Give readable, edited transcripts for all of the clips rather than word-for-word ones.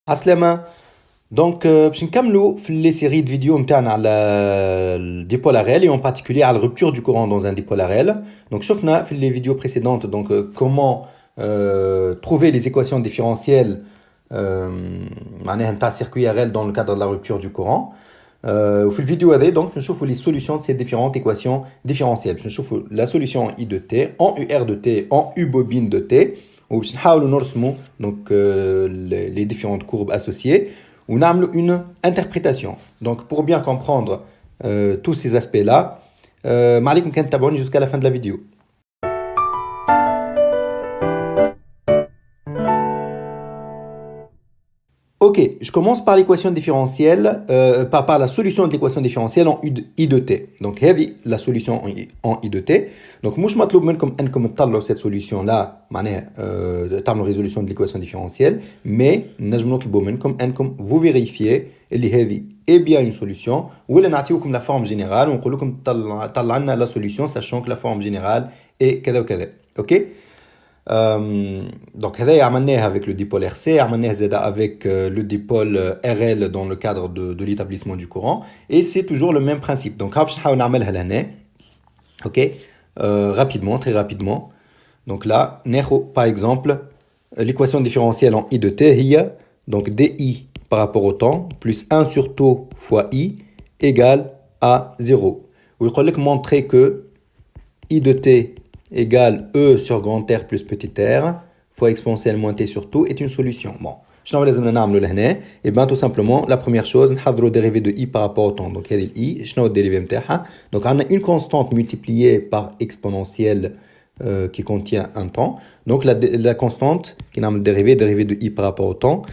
عسلامة. دونك باش نكملوا في لي séries de vidéos نتاعنا على الديبول réel et en particulier على la rupture du courant dans un dipôle réel. Donc شفنا في les vidéos précédentes donc comment trouver les équations différentielles معناها نتاع circuit RL dans le cadre de la rupture du courant. وفي الفيديو هذا donc نشوفوا les solutions de ces différentes équations différentielles. باش نشوفوا la solution I de t en UR de t en U bobine de t. وباش نحاولوا نرسموا donc les différentes courbes associées ou نعملوا une interprétation. Donc pour bien comprendre tous ces aspects-là, ما عليكم كان تتابعوني jusqu'à la fin de la vidéo. Ok, je commence par l'équation différentielle, par la solution de l'équation différentielle en I de t. Donc, هذه la solution en I de t. Donc, مش مطلوب منكم أنكم تطلعوا cette solution-là, معناها تعملوا résolution de l'équation différentielle, mais نجم نطلبوا منكم أنكم vous vérifiez اللي هذه est bien une solution, ولا نعطيوكم la forme générale ونقول لكم طلع لنا la solution, sachant que la forme générale est كذا وكذا. Ok? Donc هذا عملناها avec le dipôle RC, عملناها زادا avec le dipôle RL dans le cadre de l'établissement du courant, et c'est toujours le même principe. Donc باش نحاول نعملها لهنا. Ok, rapidement, très rapidement. Donc là ناخذ par exemple l'équation différentielle en I de t هي donc DI par rapport au temps plus 1 sur taux fois I égale à 0. ويقول لك montrer que I de t égale E sur grand R plus petit r fois exponentielle moins t sur tout est une solution. Bon, شنو لازم نعملوا لهنا؟ Et bien tout simplement, la première chose, نحضروا dérivé de I par rapport au temps. Donc هذه I, شنو الدérivé نتاعها؟ Donc on a une constante multipliée par exponentielle qui contient un temps. Donc la constante qui نعمل dérivé de I par rapport au temps.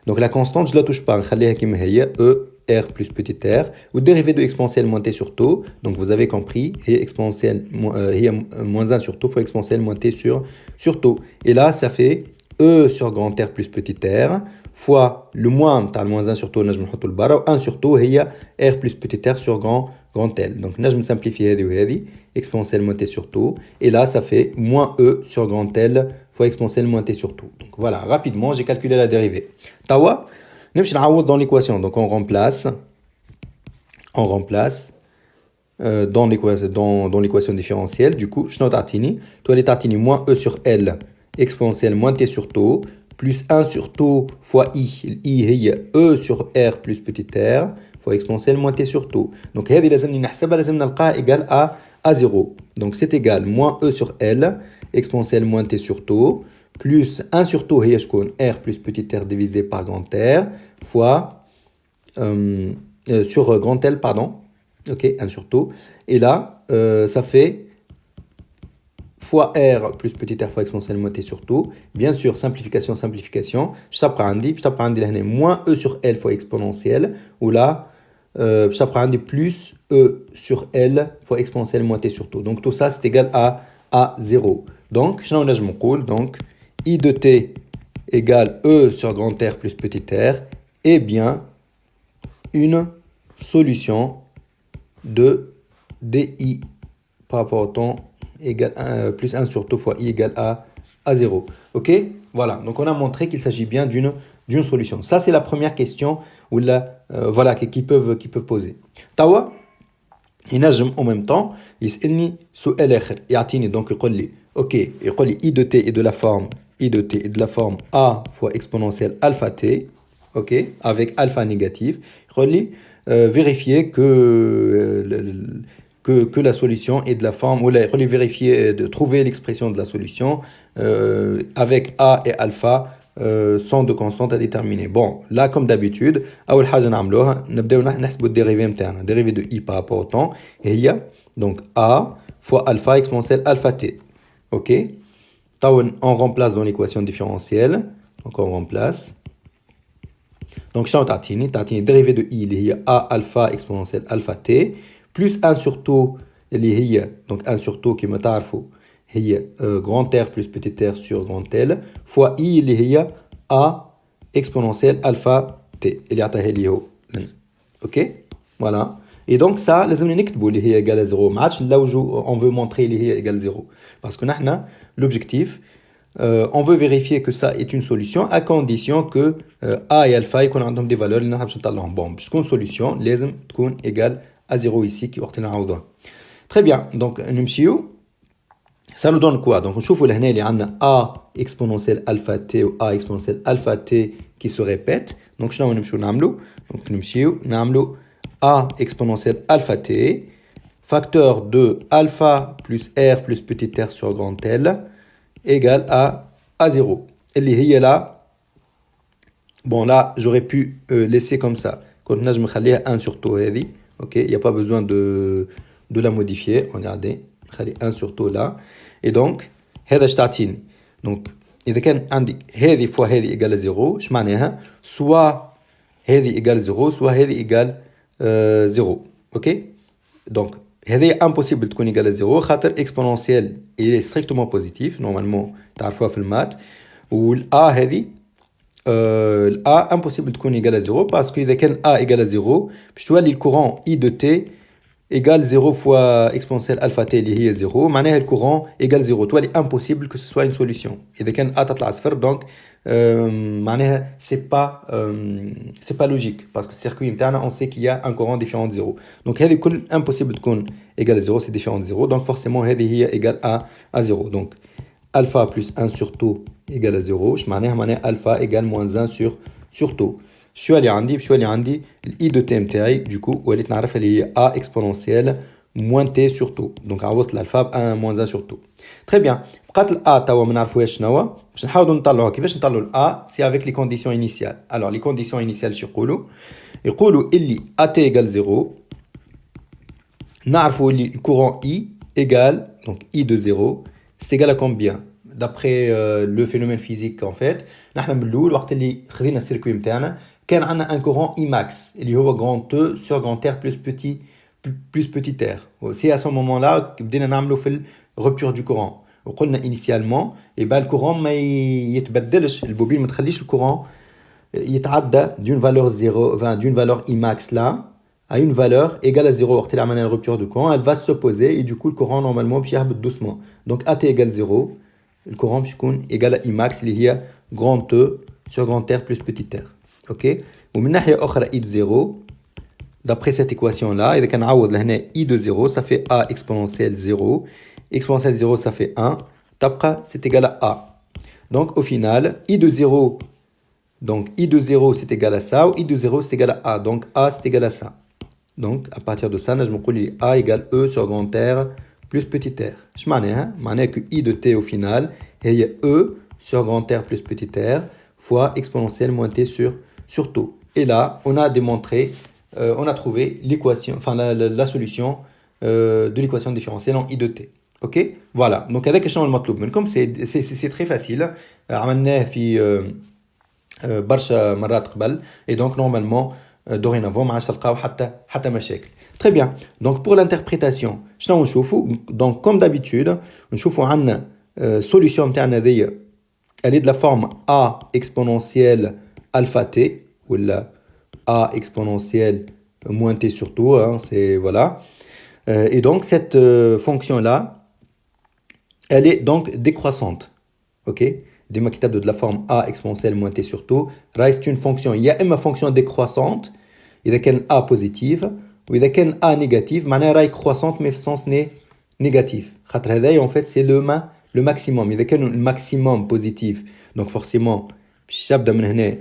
Donc la constante, je la touche pas, نخليها كيما هي E R plus petit r, ou dérivé de exponentielle moins t sur taux, donc vous avez compris, et exponentielle moins 1 sur taux fois exponentielle moins t sur taux. Et là, ça fait E sur grand R plus petit r, fois le moins, t'as le moins 1 sur taux, نجم نحطو البارة, 1 sur taux, هي R plus petit r sur grand L. Donc نجم simplifier هذه وهذه, exponentielle moins t sur taux, et là, ça fait moins E sur grand L fois exponentielle moins t sur taux. Donc voilà, rapidement, j'ai calculé la dérivée. Tawa, نمشي نعوض dans l'équation. Donc on remplace dans l'équation différentielle. Du coup, شنو تعطيني؟ تولي تعطيني moins E sur L exponentielle moins t sur taux plus 1 sur taux fois I. I هي E sur R plus petit r fois exponentielle moins t sur taux. Donc هذه لازمني نحسبها, لازم نلقاها égal à 0. Donc c'est égal moins E sur L exponentielle moins t sur taux plus 1 sur taux هي شكون R plus petit r divisé par grand R fois sur grand L, pardon. Ok, 1 sur taux. Et là, ça fait fois R plus petit r fois exponentielle moins t sur taux. Bien sûr, simplification. Je t'apprends moins E sur L fois exponentielle. Ou là, je t'apprends plus E sur L fois exponentielle moins t sur taux. Donc tout ça, c'est égal à 0. Donc, je n'ai donc I de t égale E sur grand R plus petit r est bien une solution de DI par rapport au temps égale plus 1 sur taux fois I égale à 0. Ok? Voilà, donc on a montré qu'il s'agit bien d'une solution. Ça, c'est la première question où voilà, qui peuvent poser. Tawa, ينجم en même temps يسألني سؤال آخر يعطيني donc يقول لي ok, يقول لي I de t est de la forme A fois exponentielle alpha t, ok, avec alpha négatif. يقول لي vérifier que la solution est de la forme, ou vérifier, de trouver l'expression de la solution avec A et alpha sont de constantes à déterminer. Bon, là, comme d'habitude, أول حاجة نعملوها نبداو نحسبوا الدérivé نتاعنا, dérivé de I par rapport au temps, et il y a donc A fois alpha exponentielle alpha t. Ok, on remplace dans l'équation différentielle, donc on remplace. Donc, شنو تعطيني dérivé de I اللي هي A alpha exponentielle alpha t plus 1 sur taux اللي هي donc 1 sur taux كما تعرفوا هي grand R plus petit r sur grand L fois I اللي هي A exponentielle alpha t اللي عطاها لي هو. Ok, voilà. Et donc ça لازم نكتبوا اللي هي égal à 0. ما عادش نلوجوا on veut montrer اللي هي égal à 0 parce que نحنا l'objectif on veut vérifier que ça est une solution à condition que A et alpha يكون عندهم des valeurs اللي نحب نطلعهم. Bon, باش تكون solution لازم تكون égale à 0 ici qui وقت نعوضها. Très bien, donc نمشيو. Ça nous donne quoi? Donc نشوفوا لهنا اللي عندنا A exponentielle alpha t ou A exponentielle alpha t qui se répète. Donc شنو نمشيو نعملو؟ Donc نمشيو نعملو A exponentielle alpha t facteur de alpha plus r plus petit r sur grand L égale à 0. اللي هي là, bon là j'aurais pu laisser comme ça. كنت نجم نخليها 1 sur taux هذه. Ok, il n'y a pas besoin de la modifier. Regardez, نخلي 1 sur taux là. Et donc هذا اش تعطيني. Donc إذا كان عندي هذه فوا هذه égale à 0 اش معناها؟ soit هذه égale 0 soit هذه égale 0. Ok, donc هذه impossible تكون égale à 0 خاطر exponentiel il est strictement positif normalement تعرفوها في المات. والA هذه A impossible تكون égale à 0 parce que إذا كان A égale à 0 باش تولي الكورون I de T égale 0 fois exponentielle alpha T اللي هي 0 معناها الكورون égale 0 تولي impossible que ce soit une solution. إذا كان A تطلع صفر donc معناها c'est pas logique parce que le circuit نتاعنا on sait qu'il y a un courant différent de 0. Donc هذه كل impossible تكون égale à 0 c'est différent de 0 donc forcément هذه هي égale à 0. Donc alpha plus 1 sur taux égale à 0 اش معناها alpha égale moins 1 sur taux. شو اللي عندي I de T متاعي du coup وليت نعرفها اللي هي A exponentielle moins T sur taux. Donc عوضت الالفا ب 1 moins 1 sur taux. Très bien. بقات ال A توا ما نعرفوهاش شنو باش نحاولوا نطلعوها. كيفاش نطلعوا ال A c'est avec les conditions initiales. Alors les conditions initiales شو يقولوا اللي AT égale 0 نعرفوا اللي courant I égale donc I de 0 c'est égal à combien d'après le phénomène physique en fait. نحن من الاول وقت اللي خذينا السيركوي نتاعنا كان عندنا un courant I max اللي هو grand E sur grand R plus petit r. C'est à ce moment-là بدينا نعملوا في rupture du courant. وقلنا initialement et ben le courant ما يتبدلش البوبين ما تخليش الكورون يتعدى d'une valeur 0 d'une valeur I max là à une valeur égale à 0 وقت اللي عملنا la rupture du courant elle va s'opposer et du coup le courant normalement باش يهبط doucement. Donc AT égale 0 le courant باش يكون égal à I max اللي هي grand E sur grand R plus petit r. Ok, ومن ناحية أخرى I de 0 d'après cette équation là إذا كان نعوض لهنا I de 0 ça fait A exponentielle 0 exponentielle 0 ça fait 1 تبقى c'est égal à A. Donc au final I de 0 donc I de 0 c'est égal à ça ou I de 0 c'est égal à A donc A c'est égal à ça. Donc à partir de ça نجم نقول لي A égale E sur grand R plus petit r. اش معناها؟ معناها que I de T au final هي E sur grand R plus petit r fois exponentielle moins T sur taux. Et là, on a démontré, on a trouvé l'équation, enfin la solution de l'équation différentielle en I de T. Ok, voilà. Donc avec échange de مطلوب comme c'est très facile. عملناه في برشا مرات قبل et donc normalement dorénavant ما عادش تلقاو حتى مشاكل. Très bien. Donc pour l'interprétation, شنو نشوفوا؟ Donc comme d'habitude, نشوفوا عندنا solution نتاعنا هذيا elle est de la forme A exponentielle alpha t ou la A exponentielle moins t sur taux, hein, c'est voilà. Et donc cette fonction là, elle est donc décroissante. Ok, ديما كتبت de la forme A exponentielle moins t sur taux reste une fonction. Il y a une fonction décroissante إذا كان A positive وإذا كان A négative معناها راهي croissante mais في sens négatif. خاطر هذايا en fait c'est le maximum. إذا كان le maximum positif donc forcément باش يبدا من هنا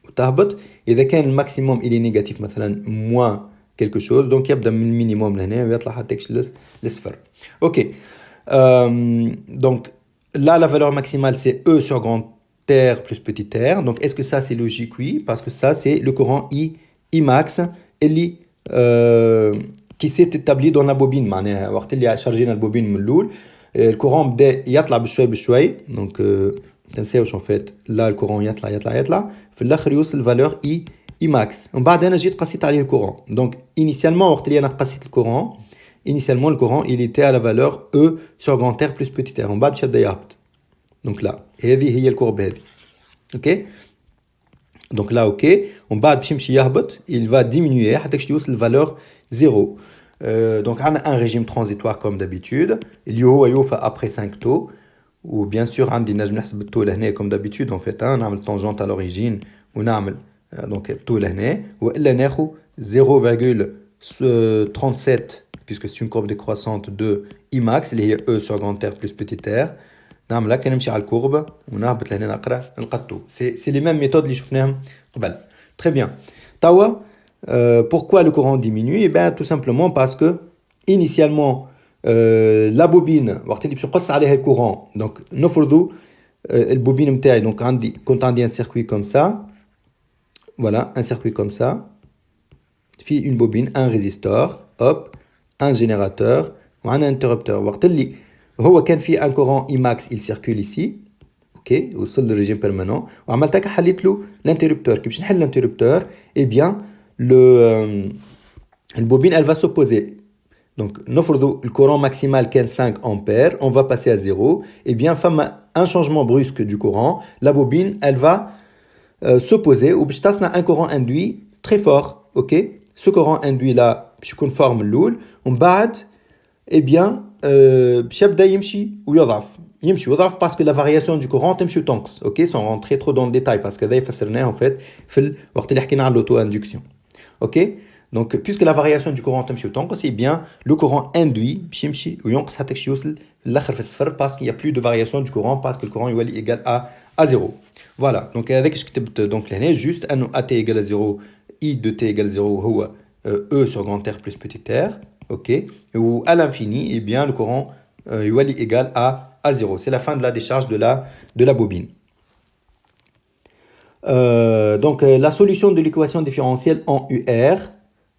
وتهبط. إذا كان الماكسيموم il est négatif مثلا moins quelque chose donc يبدا من المينيموم لهنا ويطلع حتى لصفر. Ok, donc là la valeur maximale c'est E sur grand R plus petit r. Donc est-ce que ça c'est logique? Oui, parce que ça c'est le courant I max اللي qui s'est établi dans la bobine. معناها وقت اللي شارجينا البوبين من الأول الكورون بدا يطلع بشوي donc تنساوش en fait là الكورون يطلع في الاخر يوصل valeur I max. ومن بعد انا جيت قسيت عليه الكورون. donc initialement وقت اللي انا قسيت الكورون initialement le courant il était à la valeur E sur grand R plus petit r. ومن بعد باش يبدا يهبط. donc là هذه هي الكورب هذه. ok, donc là ok ومن بعد باش يمشي يهبط il va diminuer حتى باش يوصل valeur 0. Donc on a un régime transitoire comme d'habitude اللي هو يوفى après 5 taux ou bien sûr عندي نجم نحسب الطول هنا comme d'habitude en fait نعمل tangente à l'origine ونعمل donc الطول هنا والا ناخذ 0,37 puisque c'est une courbe décroissante de I max اللي هي E sur grand R plus petit r نعملها كنمشي على الكوربة ونهبط لهنا نقرا نلقى c'est les mêmes méthodes اللي شفناهم قبل. Très bien. توا pourquoi le courant diminue? Eh bien tout simplement parce que initialement la bobine وقت اللي باش نقص عليها الكورون دونك نفرضوا البوبين نتاعي دونك عندي كنت عندي un circuit comme ça, voilà un circuit comme ça, في une bobine, un résistor, hop, un générateur ou un interrupteur. وقت اللي هو كان في un courant Imax, il circule ici, ok, وصل للريجيم بيرمانون وعملت هكا حليت له l'interrupteur. كي باش نحل l'interrupteur, eh bien le bobine elle va s'opposer. Donc, le courant maximal est 5 ampères, on va passer à 0. Et bien, un changement brusque du courant, la bobine, elle va s'opposer. Ou un courant induit très fort. Ok? Ce courant induit là, je conforme l'oul, on bat, eh bien, يمشي ويضعف parce que la variation du courant تمشي وتنقص. Ok? Sans rentrer trop dans le détail parce que هذا فسرناه en fait في الوقت اللي حكينا على l'auto-induction. Ok? Donc, puisque la variation du courant تمشي وتنقص, eh bien, le courant induit بيمشي وينقص حتى كي يوصل للآخر في الصفر parce qu'il n'y a plus de variation du courant parce que le courant يولي égal à 0. Voilà. Donc, هذاك اش كتبت donc لهنا juste أنه AT égale à 0, I de T égale 0 هو E sur grand R plus petit r. Ok. Ou à l'infini, eh bien, le courant يولي égal à 0. C'est la fin de la décharge de la bobine. Donc, la solution de l'équation différentielle en UR.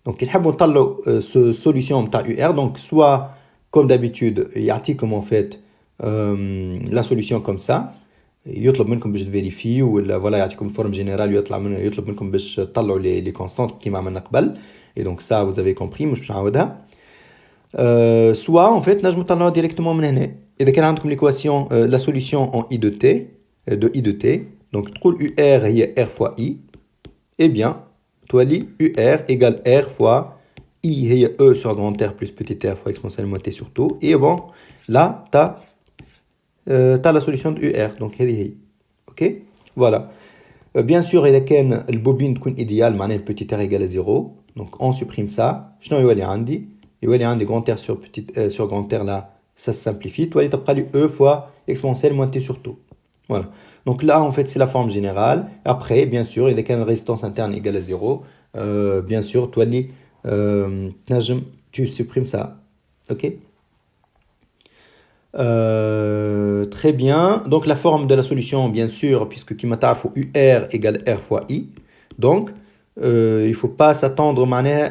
Donc, il y a une solution de UR. Donc, soit, comme d'habitude, il y a comme en fait la solution comme ça. يطلب منكم باش تفيريفي ولا voilà يعطيكم forme générale يطلب منكم باش تطلعوا les constantes كيما عملنا قبل. Et donc ça, vous avez compris, مش باش نعاودها. Soit, en fait, نجم نطلعوها directement من هنا. إذا كان عندكم l'équation, la solution en I de T, donc تقول UR هي R fois I. Eh bien, تولي UR égale R fois I هي E sur grand R plus petit r fois exponentielle moins T sur tout. Et bon, là, t'as la solution de UR. Donc, هذه. Ok? Voilà. Bien sûr, إذا كان البوبين تكون idéale, معناها le petit r égale à 0. Donc, on supprime ça. شنو يولي عندي؟ يولي عندي grand R sur grand R là, ça se simplifie. تولي تبقى لي E fois exponentielle moins T sur tout. Voilà. Donc là, en fait, c'est la forme générale. Après, bien sûr, il y a une résistance interne égale à 0. Bien sûr, tu supprimes ça. Ok? Très bien. Donc, la forme de la solution, bien sûr, puisque qui m'a faut UR égale R fois I. Donc, il ne faut pas s'attendre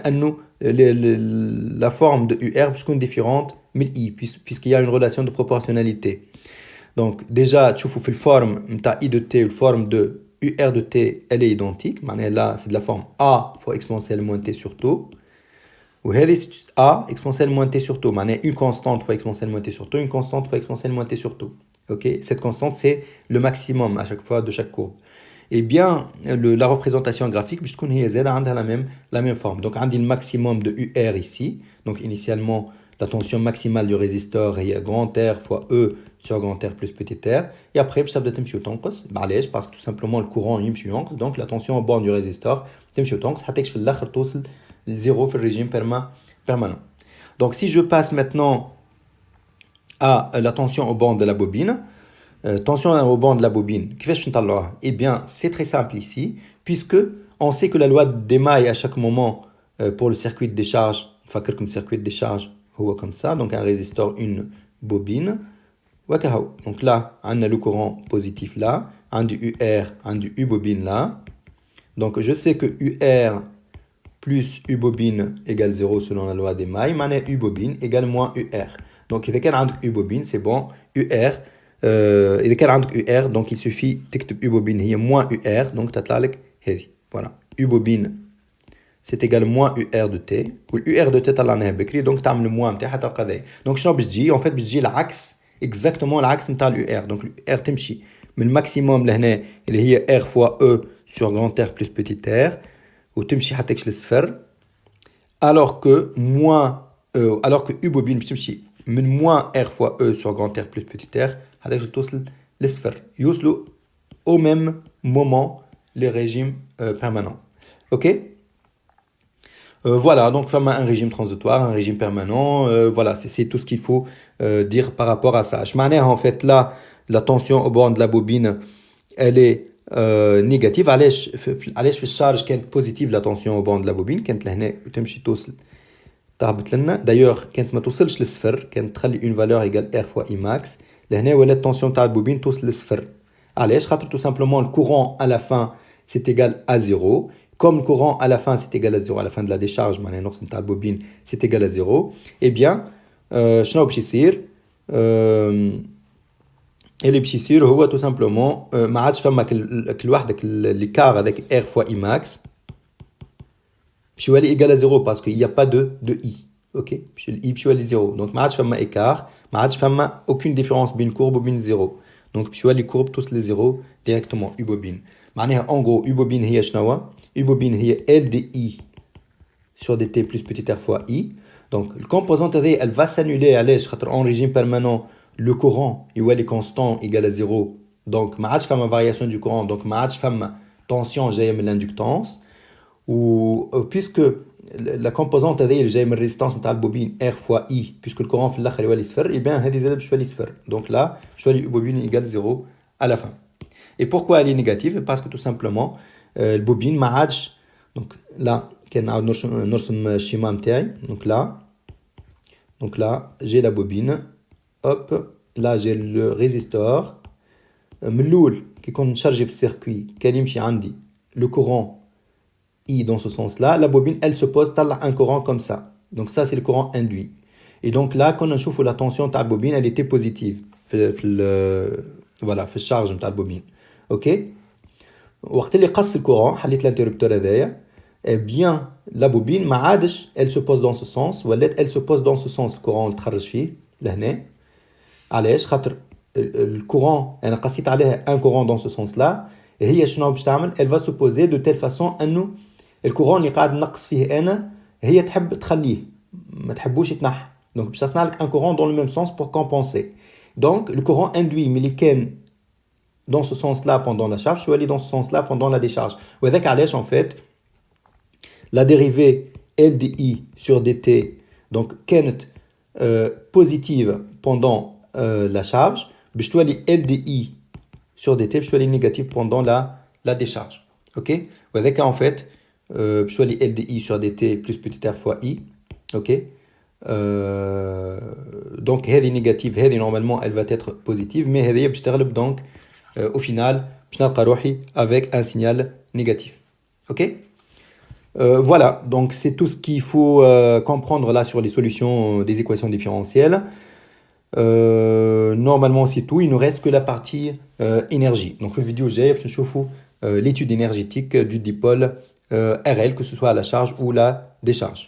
à nous. La forme de UR puisqu'une différente, mais I, puisqu'il y a une relation de proportionnalité. Donc, déjà, tu vois, la forme de I de T, la forme de UR de T, elle est identique. Là, c'est de la forme A fois exponentielle moins T sur tout. Ou A exponentielle moins T sur tout. Une constante fois exponentielle moins T sur tout, une constante fois exponentielle moins T sur tout. Ok? Cette constante, c'est le maximum à chaque fois de chaque courbe. Eh bien, la représentation graphique, puisqu'on est Z, a la même forme. Donc, on a le maximum de UR ici. Donc, initialement, la tension maximale du résistor est grand R fois E sur grand R plus petit r. Et après, ça doit être parce que tout simplement, le courant est donc la tension au bord du résistor est zéro في régime permanent. Donc, si je passe maintenant à la tension au bord de la bobine, tension au bord de la bobine, eh bien, c'est très simple ici, puisque on sait que la loi d'émail à chaque moment pour le circuit de décharge, enfin, comme circuit de décharge, comme ça, donc un résistor, une bobine. Donc là, on a le courant positif là, un du UR, un du U bobine là. Donc je sais que UR plus U bobine égale 0 selon la loi des mailles, mais U bobine égale moins UR. Donc il y a un U bobine, c'est bon, UR. Il y a un UR, donc il suffit de U bobine, il y a moins UR, donc tu as voilà, U bobine c'est égal moins UR de T, ou UR de T t'as بكري, donc tu as le moins نتاعها تلقى ذا. Donc شنو بتجي؟ En fait بتجي العكس, exactement العكس نتاع الUR. Donc l'UR تمشي من الماكسيموم لهنا اللي هي R fois E sur grand R plus petit r, وتمشي حتى للصفر, alors que U bobine بتمشي من moins R fois E sur grand R plus petit r هذاك توصل للصفر يوصلوا au même moment les régimes permanents. Ok. Voilà, donc un régime transitoire, un régime permanent, voilà, c'est tout ce qu'il faut dire par rapport à ça. Je m'en en fait là, la tension au bord de la bobine, elle est négative. علاش في الشارج كانت positive la tension au bord de la bobine كانت لهنا وتمشي توصل تهبط لنا. D'ailleurs كانت ما توصلش للصفر كانت تخلي une valeur égale R fois I max. لهنا ولا التنسيون تاع البوبين توصل للصفر. علاش خاطر tout simplement le courant à la fin c'est égal à 0. Comme le courant à la fin c'est égal à 0 à la fin de la décharge معناها النقص نتاع البوبين c'est égal à 0. Eh bien شنو باش يصير اللي باش يصير هو tout simplement ما عادش فما كل وحدك l'écart avec R fois I max باش يولي égal à 0 parce qu'il n'y a pas de I. OK باش I باش يولي 0 donc ما عادش فما écart ما عادش فما aucune différence بين courbe وبين 0 donc باش يولي courbe tous les 0 directement U bobine معناها en gros U bobine هي شنو U bobine هي L dI sur dt plus petit r fois I. Donc le composant elle va s'annuler علاش خاطر en régime permanent le courant يولي constant égal à 0 donc ما عادش فما variation du courant donc ما عادش فما tension جايه من l'inductance و puisque la composante اللي جايه من الريزيستانس نتاع البوبين R fois I puisque le courant في الاخر يولي صفر et bien هذه زاد باش يولي صفر donc là باش يولي U bobine égale 0 à la fin. Et pourquoi elle est négative? Parce que tout simplement le bobine ما عادش donc là كان نعاود نرسم الشيما نتاعي donc là j'ai la bobine hop là j'ai le résistor من الاول كي كنت نشارجي في السيركوي كان يمشي عندي le courant I dans ce sens là la bobine elle se pose طلع un courant comme ça donc ça c'est le courant induit et donc là كنا نشوفوا la tension تاع البوبين elle était positive في voilà في الشارج نتاع البوبين. OK وقت اللي قص الكورون حليت الانترربتور هذايا eh bien la bobine ما عادش elle se pose dans ce sens ولات elle se pose dans ce sens الكورون اللي تخرج فيه لهنا علاش خاطر الكورون انا قصيت عليها un courant dans ce sens là هي شنو باش تعمل elle va se poser de telle façon انه الكورون اللي قاعد نقص فيه انا هي تحب تخليه ما تحبوش يتنحى donc باش تصنع لك un courant dans le même sens pour compenser donc le courant induit mais اللي كان dans ce sens-là pendant la charge, je vais aller dans ce sens-là pendant la décharge. Ou avec Alèche, en fait, la dérivée L dI sur dt, donc, est positive pendant la charge, je dois aller L dI sur dt, je dois aller négative pendant la décharge. OK? Ou avec, en fait, je dois aller L dI sur dt plus petit r fois I. OK? Donc, elle est négative, elle normalement, elle va être positive, mais elle est donc au final, je n'ai avec un signal négatif. OK? Voilà, donc c'est tout ce qu'il faut comprendre là sur les solutions des équations différentielles. Normalement, c'est tout. Il ne reste que la partie énergie. Donc, la vidéo, j'ai l'étude énergétique du dipôle RL, que ce soit à la charge ou la décharge.